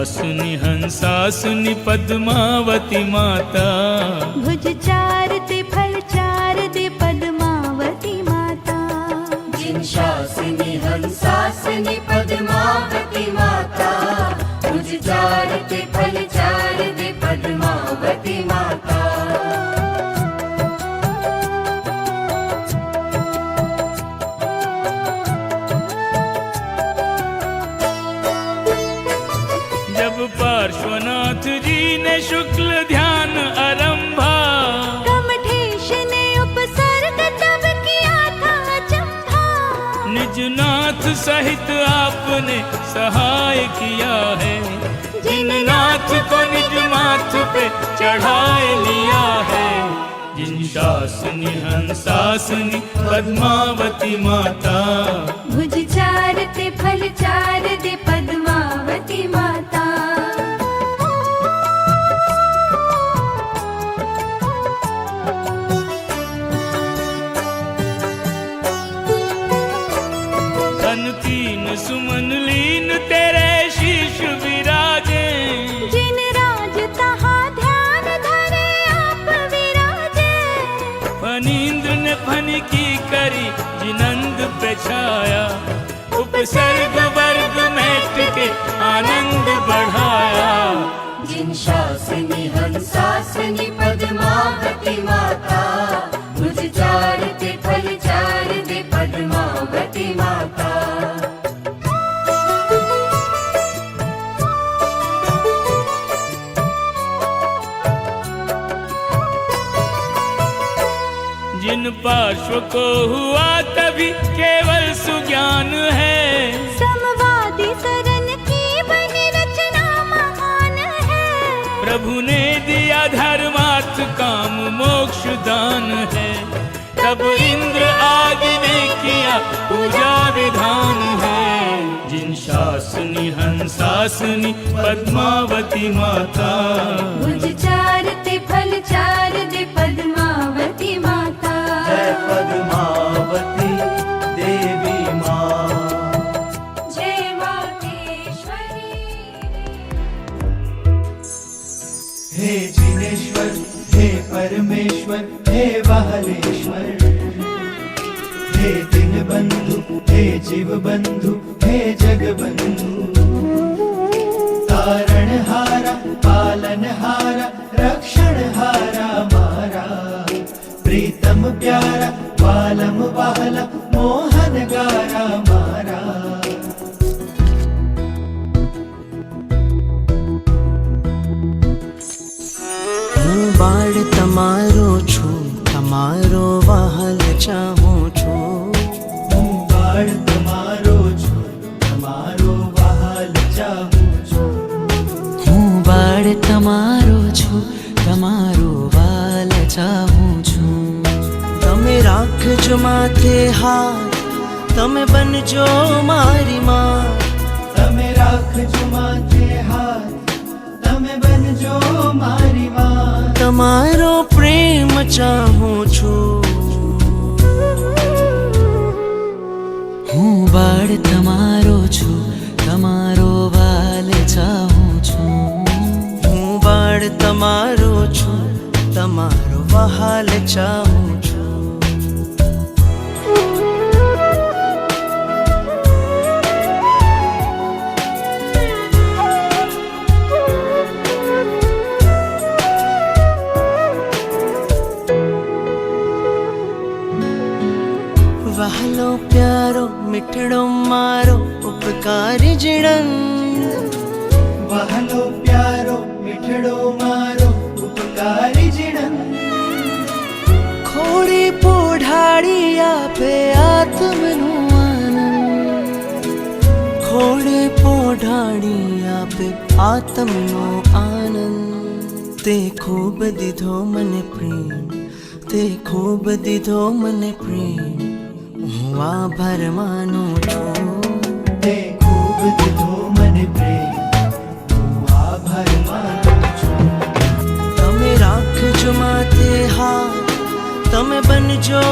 जिनशासुनि हंसासुनि पद्मावती माता, भुज चार ते फल चार दे पद्मावती माता। जिनशासुनि हंसासुनि पद्मावती माता, भुज चार ते फल चार दे पद्मावती माता। जब पार्श्वनाथ जी ने शुक्ल ध्यान आरंभा, कमठेश ने उपसर्ग तब किया था अचंभा। निजनाथ सहित आपने सहाय किया है, जिन नाथ को निज माथ पे चढ़ाए लिया है। जिनशासुनि हंसासुनि पद्मावती माता, भुज चार ते फल चार दे पद्मावती माता। धन तीन सुमन लीन तेरे शीश विराजे, जिन राज तहाँ ध्यान धरे आप विराजे। फनींद्र ने फन की करी जिनंद पे छाया, उपसर्ग वर्ग मेट के आनंद बढ़ाया। जिनशासुनि हंसासुनि पद्मावती माता, भुज चार ते फल चार दे पद्मावती माता। जिन पार्श्व को हुआ तभी केवल सुज्ञान है, समवादी सरन की बनी रचना महान है। प्रभु ने दिया धर्मार्थ काम मोक्ष दान है। तब इंद्र आदि ने किया पूजा विधान है। जिनशासुनि हंसासुनि पद्मावती माता, भुज चार ते फल चार दे पद्मावती माता। जय पद्मावती देवी माँ। जय मातेश्वरी। हे जिनेश्वर, हे परमेश्वर, हे वाहलेश्वर, हे दीनबंधु, हे जीव बंधु, हे जगबंधु। तारणहारा, पालनहारा, रक्षणहारा मारा। प्रीतम प्यारा, वालम वाहला, मोहन गारा मारा। હું બાળ તમારો છું, તમારો વહાલ ચાહું છું। હું બાળ તમારો છું, તમારો વહાલ ચાહું છું। હું બાળ તમારો છું, તમારો વાલ ચાહું છું। તમે રાખજો માથે હાથ, તમે બનજો મારી માં। તમે રાખજો માથે હાથ, તમે બનજો મારી માં। તમારો પ્રેમ ચાહું છું। હું બાળ તમારો છું, તમારો વાલ ચાહું છું। હું બાળ તમારો છું, તમારો વહાલ ચાહું છું। વહાલો પ્યારો મીઠડો મારો ઉપકારી જીણન। વહાલો પ્યારો મીઠડો મારો ઉપકારી જીણન। ખોડી પોઢાડી આપે આત્મનું આનંદ। ખોડી પોઢાડી આપે આત્મનો આનંદ। તે ખૂબ દીધો મને પ્રેમ, તે ખૂબ દીધો મને પ્રેમ। હું આભાર માનું છું। તે ખૂબ દીધો મને પ્રેમ, હું આભાર માનું છું। તમે રાખજો માથે હાથ, તમે બનજો